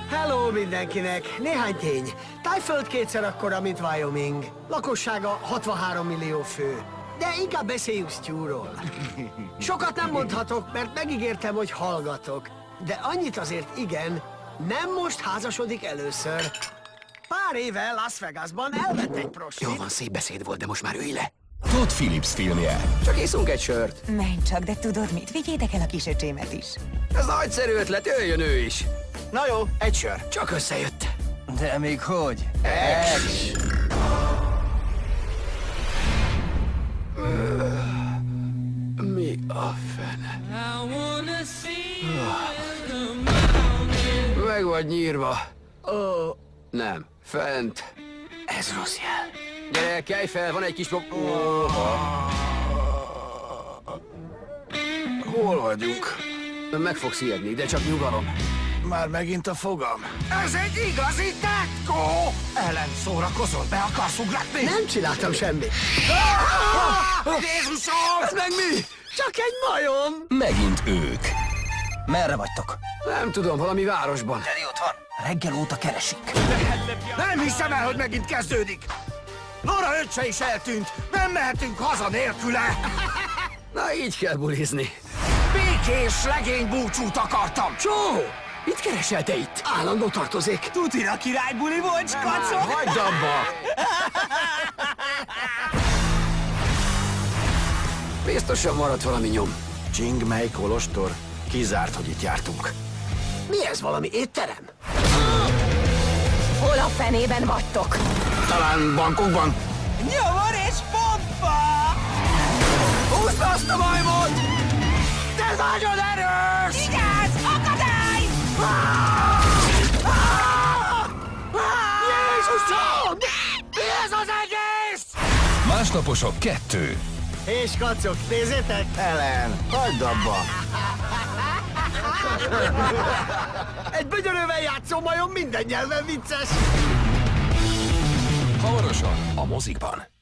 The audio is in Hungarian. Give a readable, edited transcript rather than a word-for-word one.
Hello mindenkinek! Néhány tény. Tájföld kétszer akkora, mint Wyoming. Lakossága 63 millió fő. De inkább beszéljünk Sturól. Sokat nem mondhatok, mert megígértem, hogy hallgatok. De annyit azért igen, nem most házasodik először. Pár éve Las Vegasban elvett egy prostit. Jó van, szép beszéd volt, de most már ülj le. Todd Phillips filmje. Csak iszunk egy sört. Menj csak, de tudod mit? Vigyétek el a kisöcsémet is. Ez nagyszerű ötlet, jöjjön ő is. Na jó, egy sör. Csak összejött. De még hogy? Mi a fene? Meg vagy nyírva. Ó, nem, fent. Ez rossz jel. Gyere, kelj fel, van egy kis Hol vagyunk? Meg fogsz ijedni, de csak nyugalom. Már megint a fogam. Ez egy igazi tetkó! Ellen, szórakozol? Be akarsz ugratni? Nem csináltam semmit. Jézusom! Ez meg mi? Csak egy majom. Megint ők. Merre vagytok? Nem tudom, valami városban. Teri ott van. Reggel óta keresik. Nem hiszem el, hogy megint kezdődik. Nora öccse is eltűnt. Nem mehetünk haza nélküle. Na, így kell bulizni. Békés legény búcsút akartam. Csó! Mit keresel te itt? Állandó tartozék. Tutira királybuli volt, skacok? Hagyd abba! Biztosan maradt valami nyom. Csing mely kolostor? Kizárt, hogy itt jártunk. Mi ez, valami étterem? Hol a fenében vagytok? Talán bankokban? Nyomor és pompa! Húzd azt a majmot! Te nagyon erős! Vigyázz! Akadály! Jézusom! Mi ez az egész? Másnaposok 2. És kacok, nézzétek! Ellen, hagyd abba! Egy bögyörővel játszó majom minden nyelven vicces! Hamarosan a mozikban.